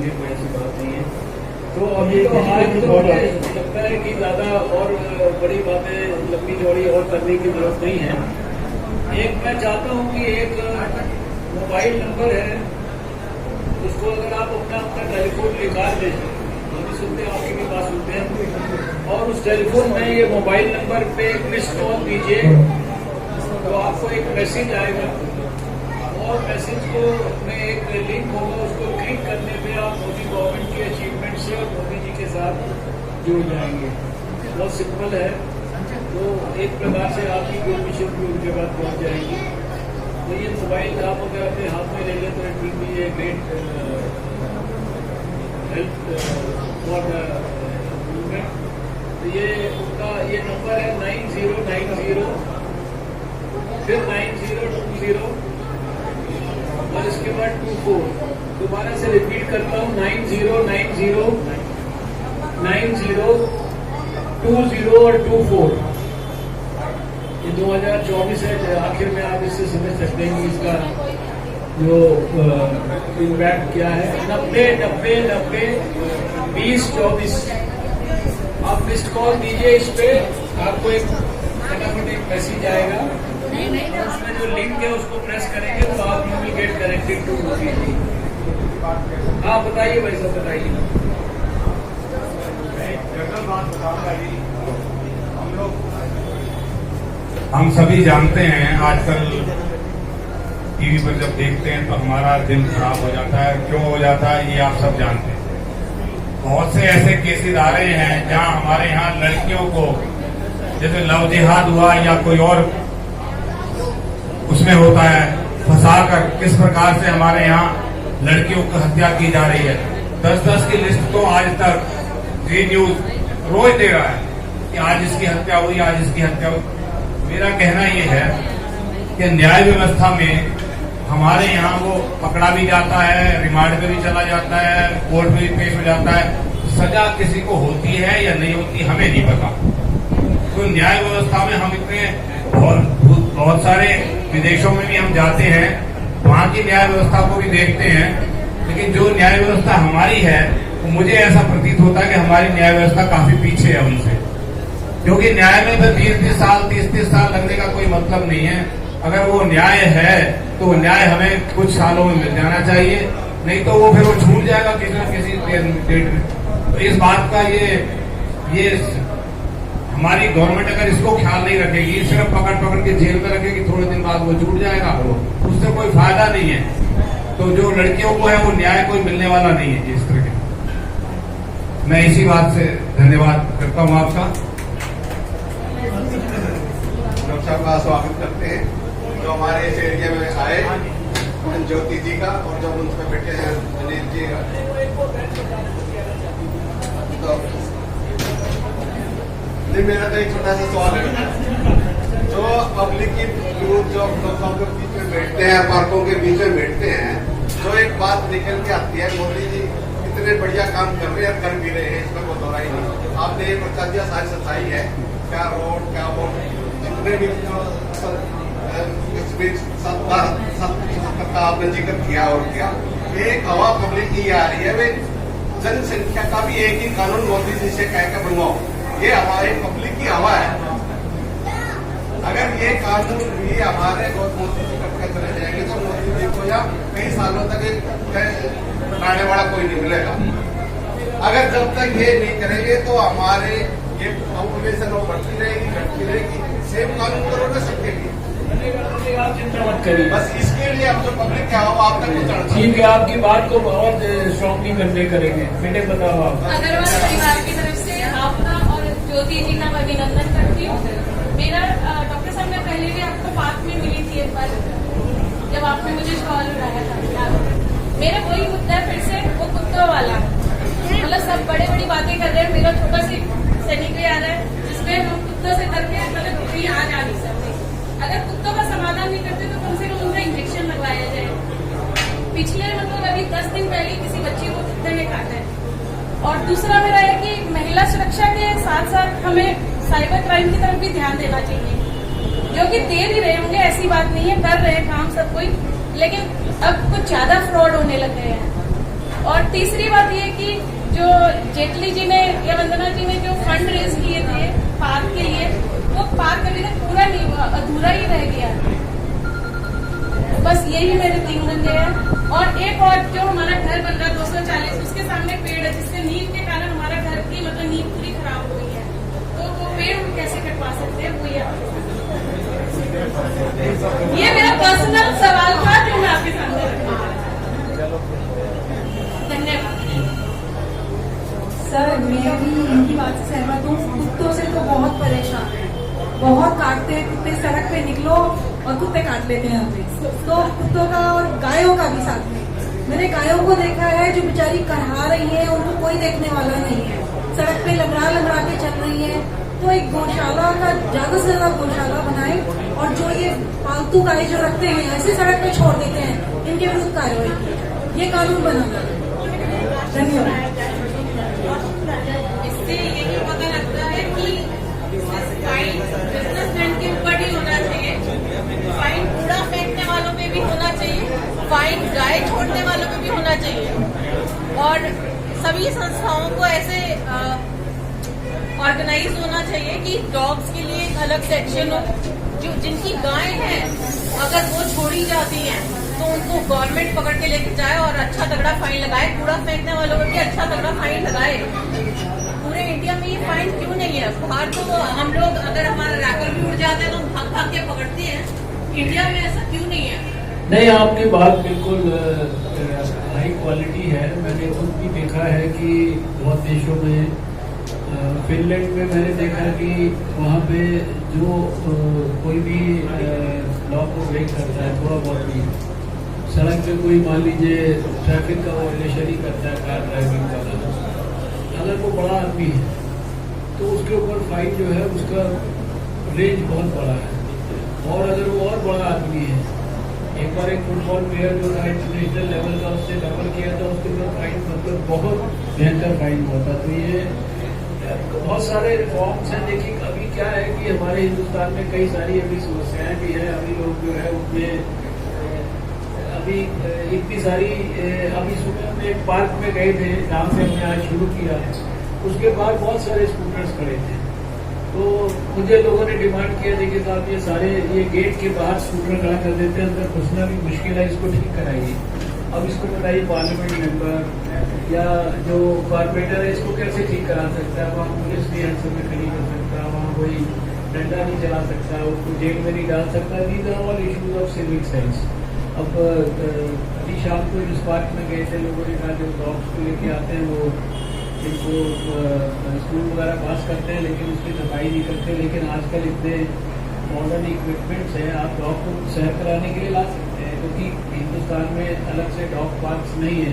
होंगे, कोई ऐसी बात नहीं है। तो अब ये तो आज तो मुझे लगता है कि ज़्यादा और बड़ी बातें लंबी चौड़ी और करने की जरूरत नहीं है। एक मैं चाहता हूँ कि एक मोबाइल नंबर है, उसको अगर आप अपना टेलीफोन निकाल लें, हम भी सुनते हैं, आपकी भी बात सुनते हैं, और उस टेलीफोन में ये मोबाइल नंबर पे एक मिस्ड कॉल दीजिए, तो आपको एक मैसेज आएगा, और मैसेज को में एक लिंक होगा, उसको क्लिक करने पे आप मोदी गवर्नमेंट की अचीवमेंट से और मोदी जी के साथ जुड़ जाएंगे। बहुत सिंपल है, तो एक प्रकार से आपकी कोई मिशन भी उनके बाद पहुंच जाएगी। तो ये मोबाइल आप अगर अपने हाथ में ले लें तो it will be a great help for movement. तो ये उनका ये नंबर है 9090 फिर 9020 और इसके बाद 24। दोबारा से रिपीट करता हूँ, 9090 90 20 और 24। ये 2024 है, आखिर में आप इससे समझ सकते हैं कि इसका जो इम्पैक्ट क्या है। 90 20 24 आप मिस्ड कॉल दीजिए, इस पे आपको एक फटाफट एक मैसेज आएगा, उसमें जो लिंक है उसको प्रेस करेंगे तो आप you will get connected to Modi ji. आप बताइए भाई साहब, बताइए। हम सभी जानते हैं, आजकल टीवी पर जब देखते हैं तो हमारा दिल खराब हो जाता है। क्यों हो जाता है ये आप सब जानते हैं। बहुत से ऐसे केसेस आ रहे हैं जहां हमारे यहाँ लड़कियों को, जैसे लव जिहाद हुआ या कोई और उसमें होता है, फंसाकर किस प्रकार से हमारे यहाँ लड़कियों की हत्या की जा रही है। 10-10 की लिस्ट तो आज तक ये न्यूज रोज दे रहा है कि आज इसकी हत्या हुई, आज इसकी हत्या हुई। मेरा कहना ये है कि न्याय व्यवस्था में हमारे यहाँ वो पकड़ा भी जाता है, रिमांड पे भी चला जाता है, कोर्ट में भी पेश हो जाता है, सजा किसी को होती है या नहीं होती हमें नहीं पता। तो न्याय व्यवस्था में हम इतने बहुत सारे विदेशों में भी हम जाते हैं, वहाँ की न्याय व्यवस्था को भी देखते हैं, लेकिन जो न्याय व्यवस्था हमारी है तो मुझे ऐसा प्रतीत होता है कि हमारी न्याय व्यवस्था काफी पीछे है उनसे। क्योंकि न्याय में तो 20-20 साल 30-30 साल लगने का कोई मतलब नहीं है। अगर वो न्याय है तो न्याय हमें कुछ सालों में मिल जाना चाहिए, नहीं तो वो फिर वो छूट जाएगा किसी न किसी डेट में। तो इस बात का ये हमारी गवर्नमेंट अगर इसको ख्याल नहीं रखेगी, सिर्फ पकड़ के जेल में रखेगी, थोड़े दिन बाद वो छूट जाएगा, उससे कोई फायदा नहीं है। तो जो लड़कियों को है वो न्याय कोई मिलने वाला नहीं है इस तरह के। मैं इसी बात से धन्यवाद करता हूँ आपका। डॉक्टर का स्वागत करते हैं जो हमारे इस एरिया में आए, ज्योति जी का, और जब उनसे बैठे हैं अनिल जी का। तो मेरा तो एक छोटा सा सवाल है, जो पब्लिक की यूथ जो लोगों के बीच में बैठते हैं, पार्कों के बीच में बैठते हैं, जो एक बात निकल के आती है, मोदी जी इतने बढ़िया काम कर रहे हैं, कर भी रहे हैं, इसमें कोई दोहराई नहीं। आपने ये बता दिया, सारी सच्चाई है, क्या रोड क्या वो जितने भी का आपने जिक्र किया और किया, एक हवा पब्लिक की आ रही है, वे जनसंख्या का भी एक ही कानून मोदी जी से कह के बनवाओ, ये हमारी पब्लिक की हवा है। अगर ये कानून भी हमारे मोदी जी करके चले जाएंगे तो मोदी जी को या कई सालों तक बनाने वाला कोई नहीं मिलेगा। अगर जब तक ये नहीं करेंगे तो हमारे ये पॉपुलेशन वो बढ़ती रहेगी, घटती रहेगी, सेम कानून करो ना सबके। आप चिंता मत करिए, बस इसके लिए हम जो पब्लिक क्या हो आप तक पहुंचाना। ठीक है, आपकी बात को बहुत स्ट्रॉन्गली कन्वे करेंगे। बेटे बताओ आप। अग्रवाल परिवार की तरफ से आपका और ज्योति जी का मैं अभिनंदन करती हूँ। मेरा डॉक्टर साहब, मैं पहले भी आपको पार्क में मिली थी एक बार, जब आपने मुझे कॉल उठाया था। मेरा वही मुद्दा है फिर से, वो कुत्तों वाला। मतलब सब बड़ी बातें कर रहे हैं, मेरा छोटा सी सैनिक आ रहा है जिसमें हम कुत्तों से करके मतलब यहाँ जा नहीं सकते। अगर कुत्तों का समाधान नहीं करते तो कम से कम उनका इंजेक्शन लगवाया जाए। पिछले मतलब अभी 10 दिन पहले किसी बच्ची को कुत्ते ने काटा है। और दूसरा मेरा है कि महिला सुरक्षा के साथ साथ हमें साइबर क्राइम की तरफ भी ध्यान देना चाहिए, जो कि दे भी रहे होंगे, ऐसी बात नहीं है, कर रहे हैं काम सब कोई, लेकिन अब कुछ ज्यादा फ्रॉड होने लग गए हैं। और तीसरी बात ये कि जो जेटली जी ने या वंदना जी ने जो फंड रेज किए थे पार्क के लिए, वो पार्क अभी तक पूरा नहीं हुआ, अधूरा ही रह गया। बस यही मेरे 3 मुद्दे हैं। और एक और जो हमारा घर बन रहा है 240, उसके सामने पेड़ है जिससे नींव के कारण हमारा घर की मतलब नींव पूरी खराब हो गई है, तो वो पेड़ हम कैसे कटवा सकते हैं, वो ये मेरा पर्सनल सवाल था जो मैं आपके सामने रखूंगा। धन्यवाद। सर, मैं भी इनकी बात से सहमत हूँ। कुत्तों से तो बहुत परेशान है, बहुत काटते हैं कुत्ते। सड़क पे निकलो और कुत्ते काट लेते हैं हमें, तो कुत्तों का और गायों का भी साथ में। मैंने गायों को देखा है जो बेचारी कढ़ा रही है, उनको कोई देखने वाला नहीं है, सड़क पे लंगड़ा के चल रही है। तो एक गौशाला का ज्यादा से ज्यादा गौशाला बनाए, और जो ये पालतू गाय जो रखते हैं ऐसे सड़क पे छोड़ देते हैं, इनके विरुद्ध कार्रवाई की, ये कानून बनाना। धन्यवाद। इससे यही पता लगता है कि फाइन बिजनेसमैन के ऊपर ही होना चाहिए, फाइन कूड़ा फेंकने वालों पे भी होना चाहिए, फाइन गाय छोड़ने वालों पे भी होना चाहिए, और सभी संस्थाओं को ऐसे ऑर्गेनाइज होना चाहिए कि डॉग्स के लिए एक अलग सेक्शन हो। जो जिनकी गाय है अगर वो छोड़ी जाती हैं तो उनको गवर्नमेंट पकड़ के लेके जाए और अच्छा तगड़ा फाइन लगाए। कूड़ा फेंकने वालों पर भी अच्छा तगड़ा फाइन लगाए। पूरे इंडिया में ये फाइन क्यों नहीं है? बाहर तो हम लोग अगर हमारा रैपर भी उड़ जाता है तो भाग भाग के पकड़ते हैं, इंडिया में ऐसा क्यों नहीं है? नहीं, आपकी बात बिल्कुल हाई क्वालिटी है। मैंने खुद भी देखा है कि बहुत देशों में, फिनलैंड में मैंने देखा कि वहाँ पे जो कोई भी लॉ को ब्रेक करता है, थोड़ा बहुत भी सड़क पे कोई मान लीजिए ट्रैफिक का वायलेशन ही करता है, कार ड्राइविंग वाला, अगर वो बड़ा आदमी है तो उसके ऊपर फाइन जो है उसका रेंज बहुत बड़ा है। और अगर वो और बड़ा आदमी है, एक बार एक फुटबॉल प्लेयर जो था इंटरनेशनल लेवल का, उससे डबल किया था, उसके ऊपर फाइन मतलब बहुत भयंकर फाइन हुआ था। तो ये बहुत सारे रिफॉर्म्स हैं। देखिए अभी क्या है कि हमारे हिंदुस्तान में कई सारी अभी समस्याएं भी है। अभी लोग जो है उसमें अभी इतनी सारी, अभी सुबह में एक पार्क में गए थे, गांव से हमने आज शुरू किया, उसके बाद बहुत सारे स्कूटर्स खड़े थे। तो मुझे लोगों ने डिमांड किया, देखिए साहब ये सारे ये गेट के बाहर स्कूटर खड़ा कर देते हैं, अंदर घुसना भी मुश्किल है, इसको ठीक कराइए। अब इसको बताइए पार्लियामेंट मेंबर या जो कॉर्पोरेटर है इसको कैसे ठीक करा सकता है? वहाँ पुलिस भी हर समय खड़ी कर सकता, वहाँ कोई डंडा नहीं चला सकता, उसको जेल में नहीं डाल सकता। These are all issues of civic sense. अब अभी शाम को जिस पार्क में गए थे, लोगों ने कहा जो डॉग्स को लेके आते हैं वो इनको स्कूल वगैरह पास करते हैं, लेकिन उसकी सफाई नहीं करते। लेकिन आजकल इतने मॉडर्न इक्विपमेंट्स हैं, आप डॉग को सैर कराने के लिए ला सकते हैं, क्योंकि हिंदुस्तान में अलग से डॉग पार्क्स नहीं है।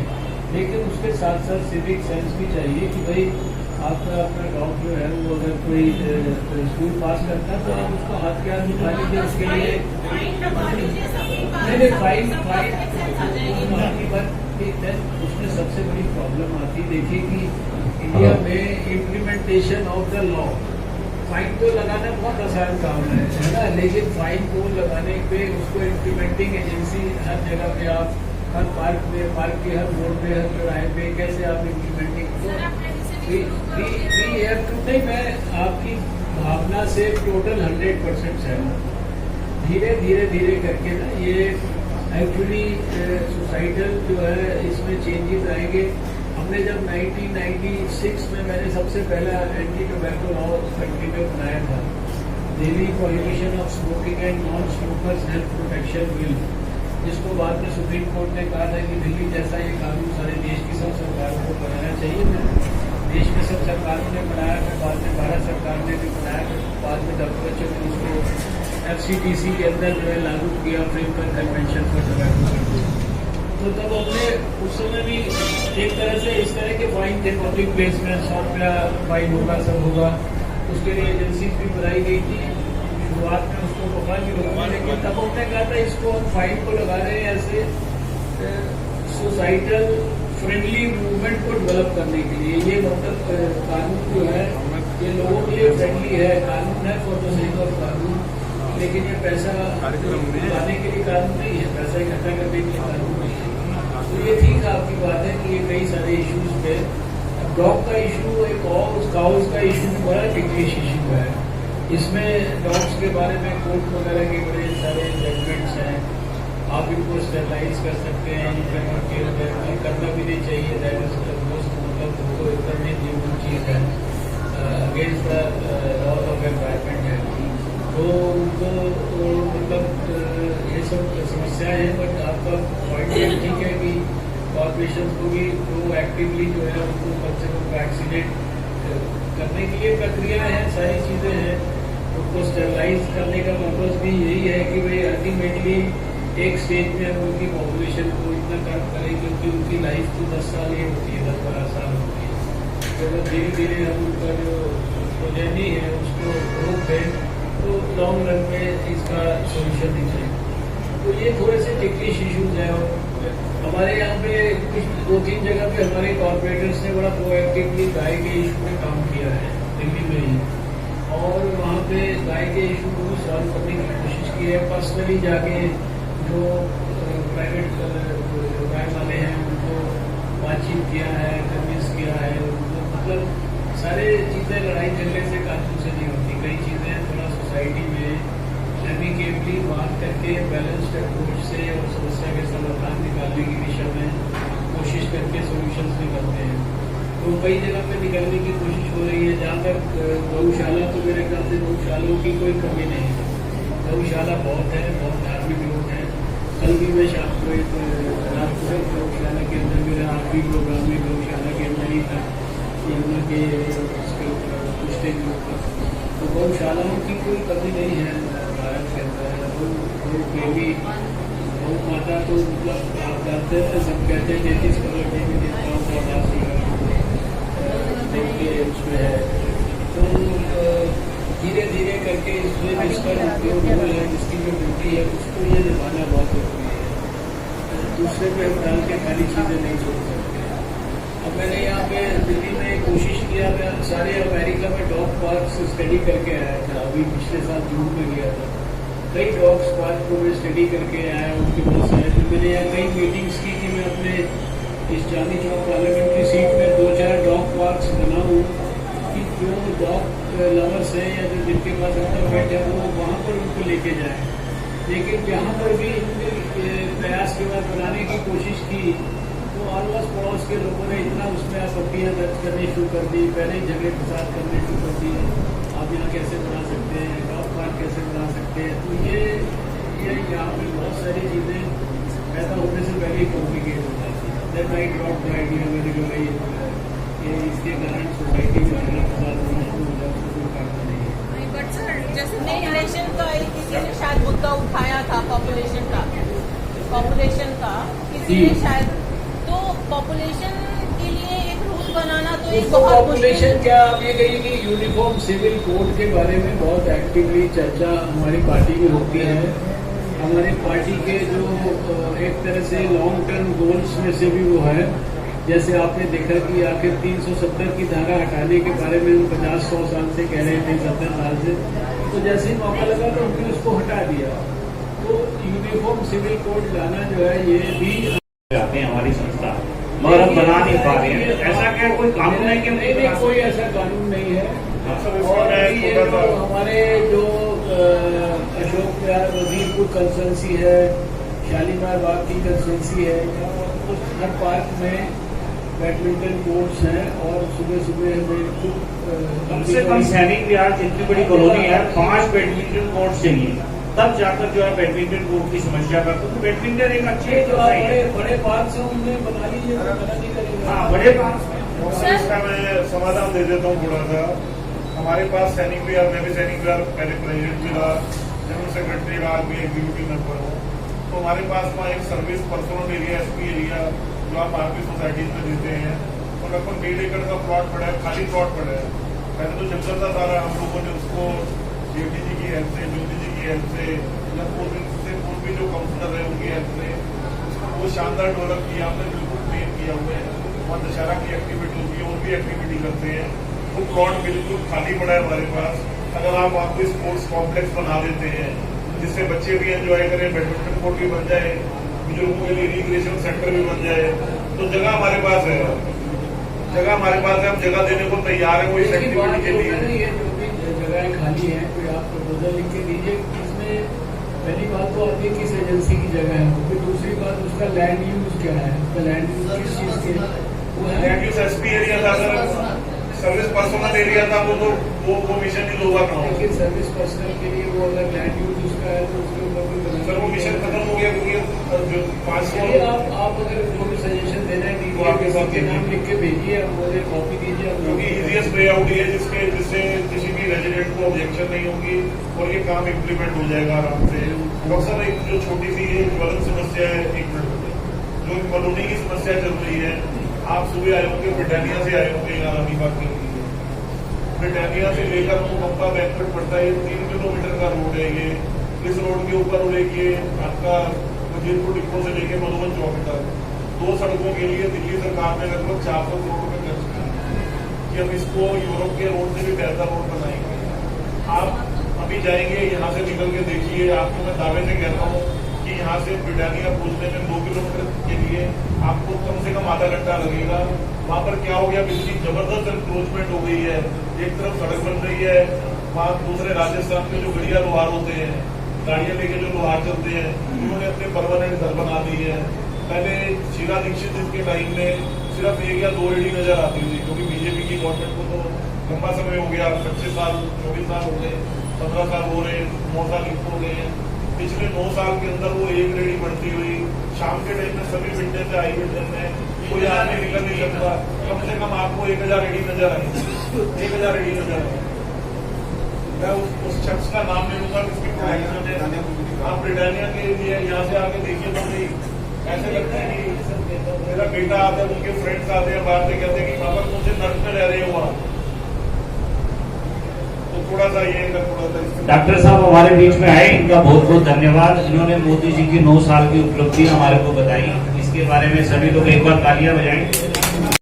लेकिन उसके साथ साथ सिविक सेंस भी चाहिए कि भाई आपका अपना डॉग जो है वो अगर कोई स्कूल पास करता है तो आप उसको हाथ के हाथ उठा लीजिए, उसके लिए उसमें सबसे बड़ी प्रॉब्लम आती देखिए कि इंडिया में implementation of the law. Fine तो लगाना बहुत आसान काम है ना, लेकिन फाइन को लगाने पे उसको इम्प्लीमेंटिंग एजेंसी हर जगह पे, आप हर पार्क में, पार्क के हर रोड पे, हर चौराहे पे कैसे आप इम्प्लीमेंटिंग नहीं, मैं आपकी भावना से टोटल 100% सहमत। धीरे धीरे धीरे करके ना ये एक्चुअली सोसाइटल जो है इसमें चेंजेस आएंगे। हमने जब 1996 में मैंने सबसे पहला एंटी टोबैको लॉ कंट्री में बनाया था, Delhi prohibition of smoking and non smokers health protection bill, जिसको बाद में सुप्रीम कोर्ट ने कहा था कि दिल्ली जैसा ये कानून सारे देश की सब सरकारों को बनाना चाहिए। देश में सब सरकारों ने बनाया, फिर बाद में भारत सरकार ने भी बनाया, फिर बाद में WHO ने उसको FCTC के अंदर जो है लागू किया, framework convention for tobacco control. तो तब हमने उस समय भी एक तरह से इस तरह के फाइन थे, पब्लिक प्लेस में 100 रुपया फाइन होगा, सब होगा। उसके लिए एजेंसी भी बनाई गई थी। शुरुआत में उसको पकड़ा भी होगा, लेकिन तब हमने कहा था इसको हम फाइन को लगा रहे हैं ऐसे सोसाइटल फ्रेंडली मूवमेंट को डेवलप करने के लिए। ये मतलब कानून जो है ये लोगों के लिए फ्रेंडली है, कानून है फॉर द सेक ऑफ कानून, लेकिन ये पैसा लगाने के लिए कानून नहीं है, पैसा इकट्ठा करने के लिए कानून नहीं है। तो ये ठीक आपकी बात है कि ये कई सारे इश्यूज पे डॉग का इशू एक और काउस का इशू बड़ा टिकलिश इशू है। इसमें डॉग्स के बारे में कोर्ट वगैरह के बड़े सारे जजमेंट्स हैं। आप इनको स्टेरलाइज कर सकते हैं, you can not kill them, करना भी नहीं चाहिए। दैट इज द मोस्ट मतलब उनको करने की वो चीज़ है, against the law of environment है। तो उनको मतलब ये सब समस्याएं हैं। बट आपका पॉइंट ये ठीक है कि कॉर्पोरेशन को भी प्रोएक्टिवली जो है उनको कम से कम वैक्सीनेट करने के लिए प्रक्रिया है, सारी चीज़ें हैं। उनको स्टेरलाइज करने का पर्पज भी यही है कि भाई अल्टीमेटली एक स्टेज में हम उनकी पॉपुलेशन को इतना कम करें क्योंकि उनकी लाइफ तो 10 साल ही होती है, 10-12 साल होती है। तो अगर धीरे धीरे हम उनका जो प्रोजेनी है उसको रोक दें तो लॉन्ग रन में इसका सोल्यूशन निकलेगा। तो ये थोड़े से टिकलिश इशूज हैं। और हमारे यहाँ पे कुछ 2-3 जगह पे हमारे कॉर्पोरेटर्स ने बड़ा प्रोएक्टिवली गाय के इशू में काम किया है दिल्ली में ही, और वहाँ पे गाय के इशू को सॉल्व करने की कोशिश की है। पर्सनली जाके जो प्राइवेट गाय वाले हैं उनको बातचीत किया है, कन्विंस किया है उनको। मतलब सारे चीज़ें लड़ाई झगड़े से कानून से नहीं होती, कई चीज़ें थोड़ा सोसाइटी में एमिकेबली बात करके बैलेंस्ड अप्रोच से और समस्या के समाधान निकालने की दिशा में कोशिश करके सॉल्यूशंस निकलते हैं। तो कई जगह पे निकलने की कोशिश हो रही है। जहाँ तक गौशाला, तो मेरे ख्याल से गौशालों की कोई कमी नहीं है। गौशाला बहुत है, बहुत धार्मिक लोग हैं। कल भी मैं शाम को एक राजपुर गौशाला के अंदर मेरा आखिरी प्रोग्राम में गौशाला के अंदर ही था, यमुना के उसके ऊपर पूछते के ऊपर। तो गौशालाओं की कोई कमी नहीं है भारत के अंदर। गौ प्रेमी गौ माता तो मतलब आप जानते हैं, सब कहते हैं 33 करोड़ देवी देवताओं का वास देखिए उसमें है। तो धीरे धीरे करके इसमें जिसका उपयोग हुआ है, जिसकी जो ड्यूटी है उसको ये निभाना बहुत जरूरी है। दूसरे पे हम डाल के खाली चीज़ें नहीं छोड़ सकते। अब मैंने यहाँ पे दिल्ली में कोशिश किया, मैं सारे अमेरिका में डॉग पार्क स्टडी करके आया था। अभी पिछले साल जून में गया था। कई डॉग पार्क को मैं स्टडी करके आया, उनके बहुत सारे। तो मैंने यहाँ कई मीटिंग्स की कि मैं अपने इस चांदनी चौक पार्लियामेंट्री सीट में 2-4 डॉग पार्क्स बनाऊँ कि जो डॉग लवर्स हैं या जो जिनके पास अपना पेट है वो वहाँ पर उनको लेके जाएँ। लेकिन जहाँ पर भी इनके प्रयास के बाद बनाने की कोशिश की तो आस पड़ोस के लोगों ने इतना उसमें आपत्तियाँ दर्ज करनी शुरू कर दी, पहले झगड़े फसाद करने शुरू कर दिए। आप यहाँ कैसे बना सकते हैं, डॉग पार्क कैसे बना सकते हैं। तो ये यहाँ पे बहुत सारी चीज़ें पैदा होने से पहले ही कॉम्प्लिकेट हो जाती है। Then I drop the idea, मैंने कहा ये इसके कारण सोसाइटी में झगड़ा फसाद होना शुरू हो जाता है, कोई फायदा नहीं है। बट सर जैसे पॉपुलेशन का किसी ने शायद मुद्दा उठाया था, पॉपुलेशन का किसी ने शायद, तो पॉपुलेशन के लिए एक रूल बनाना तो एक बहुत पॉपुलेशन क्या, आप ये कहिए कि यूनिफॉर्म सिविल कोड के बारे में बहुत एक्टिवली चर्चा हमारी पार्टी में होती है। हमारी पार्टी के जो एक तरह से लॉन्ग टर्म गोल्स में से भी वो है। जैसे आपने देखा कि आखिर 370 की धारा हटाने के बारे में हम 50-100 साल से कह रहे थे, 70 साल से। तो जैसे ही मौका लगा तो उन्होंने उसको हटा दिया। तो यूनिफॉर्म सिविल कोड लाना जो है ये भी जाते हैं हमारी संस्था, मगर हम बना नहीं पा रहे हैं। ऐसा क्या कोई कानून है कि नहीं, कोई ऐसा कानून नहीं है। और ये जो हमारे जो अशोक विहार वजीरपुर कंसल्टेंसी है, शालीमार बाग की कंसल्टेंसी है, उस हर पार्क में बैडमिंटन कोर्ट्स हैं और सुबह सुबह हमें कम से कम सैनिक विहार जितनी बड़ी कॉलोनी है 5 बैडमिंटन कोर्ट चाहिए, तब जाकर जो है बैडमिंटन कोर्ट की समस्या का। तो बैडमिंटन एक अच्छी बड़े पार्क से उन्हें बना लीजिए, मना नहीं करेंगे। हाँ, बड़े पार्क। इसका मैं समाधान दे देता हूँ थोड़ा सा। हमारे पास सैनिक विहार, मैं भी सैनिक विहार पहले प्रेसिडेंट भी रहा, जनरल सेक्रेटरी रहा, भी एग्जीक्यूटिव मेंबर हूँ। तो हमारे पास वहाँ एक service personal area, SP area जो आप आर्मी सोसाइटीज में देते हैं, और लगभग 1.5 एकड़ का प्लॉट पड़ा है, खाली प्लॉट पड़ा है। पहले तो जंगल था सारा, हम लोगों ने उसको जेडी जी की हेल्प से, ज्योति जी की हेल्प से, या पूर्व भी जो काउंसलर है उनकी हेल्प से उसको बहुत शानदार डेवलप किया हमने, बिल्कुल क्लीन किया हुआ है। वहाँ दशहरा की एक्टिविटी होती है, और भी एक्टिविटी करते हैं। वो प्लॉट बिल्कुल खाली पड़ा है हमारे पास। अगर आप वहाँ कोई स्पोर्ट्स कॉम्प्लेक्स बना देते हैं जिससे बच्चे भी एंजॉय करें, बैडमिंटन कोर्ट भी बन जाए, बुजुर्गों के लिए रिक्रिएशन सेंटर भी बन जाए, तो जगह हमारे पास है, हम जगह देने को तैयार है कोई एक्टिविटी के लिए। ये जो भी जगह खाली है, कोई आप प्रपोजल लिख के दीजिए। इसमें पहली बात तो आती है किस एजेंसी की जगह है, फिर दूसरी बात उसका लैंड यूज क्या है, उसका लैंड यूज किस चीज के वो है। लैंड यूज एसपी एरिया था सर, सर्विस पर्सनल एरिया था, वो मिशन ही होगा ना। लेकिन सर्विस पर्सनल के लिए वो अगर लैंड यूज उसका है तो उसके ऊपर कोई सर वो मिशन खत्म हो गया, क्योंकि जो 500 आप अगर जो भी सजेशन देना है वो आपके दीजिए, साथ के नाम लिख के भेजिए, आप मुझे कॉपी दीजिए। क्योंकि इजीएस्ट वे आउट है जिससे किसी भी रेजिडेंट को ऑब्जेक्शन नहीं होगी और ये काम इम्प्लीमेंट हो जाएगा आराम से। डॉक्टर साहब एक जो छोटी सी ये ज्वलन समस्या है, एक मिनट, जो कॉलोनी की समस्या चल रही है, आप सुबह आए होंगे, ब्रिटानिया से आए होंगे यहाँ अमीबाग के लिए, ब्रिटानिया से लेकर पंपा बैंकवेट पड़ता है, 3 किलोमीटर का रोड है ये। इस रोड के ऊपर लेके आपका वजीरपुर डिपो से लेके मधुबन चौक तक 2 सड़कों के लिए दिल्ली सरकार ने लगभग 400 करोड़ रुपए खर्च किए कि हम इसको यूरोप के रोड से भी बेहतर रोड बनाएंगे। आप अभी जाएंगे, यहाँ से निकल के देखिए, आपको मैं दावे से कहता हूँ कि यहाँ से ब्रिटानिया पहुंचने में 2 किलोमीटर के लिए आपको कम से कम आधा घंटा लगेगा। वहाँ पर क्या हो गया, इतनी जबरदस्त एनक्रोचमेंट हो गई है, एक तरफ सड़क बन रही है, वहाँ दूसरे राजस्थान के जो गड़िया लोहार होते हैं, गाड़ियां लेके जो लोहार चलते हैं, उन्होंने अपने परमानेंट घर बना दी है। पहले शीला दीक्षित के टाइम में सिर्फ 1 या 2 रेडी नजर आती थी, क्योंकि बीजेपी की गवर्नमेंट को तो लंबा समय हो गया, 25 साल 24 साल हो गए, 15 साल हो रहे, 9 साल हो गए हैं। पिछले 9 साल के अंदर वो 1 रेडी बढ़ती हुई, शाम के टाइम में सभी विंडो से आई विंडो में कोई आदमी निकल नहीं सकता, कम से कम आपको 1000 रेडी नजर आई, 1000 रेडी नजर आई। मैं उस शख्स का नाम नहीं लूंगा जिसकी प्रोडक्शन है। आप ब्रिटानिया के लिए यहाँ से आके देखिए तो नहीं, ऐसे लगता है कि मेरा बेटा आता है, उनके फ्रेंड्स आते हैं, बाहर से कहते हैं कि पापा मुझे नर्क में रह रहे हो आप। तो थोड़ा सा ये थोड़ा सा डॉक्टर साहब हमारे बीच में आए, इनका बहुत बहुत धन्यवाद। इन्होंने मोदी जी की 9 साल की उपलब्धि हमारे को बताई, इसके बारे में सभी लोग एक बार तालियां बजाएं।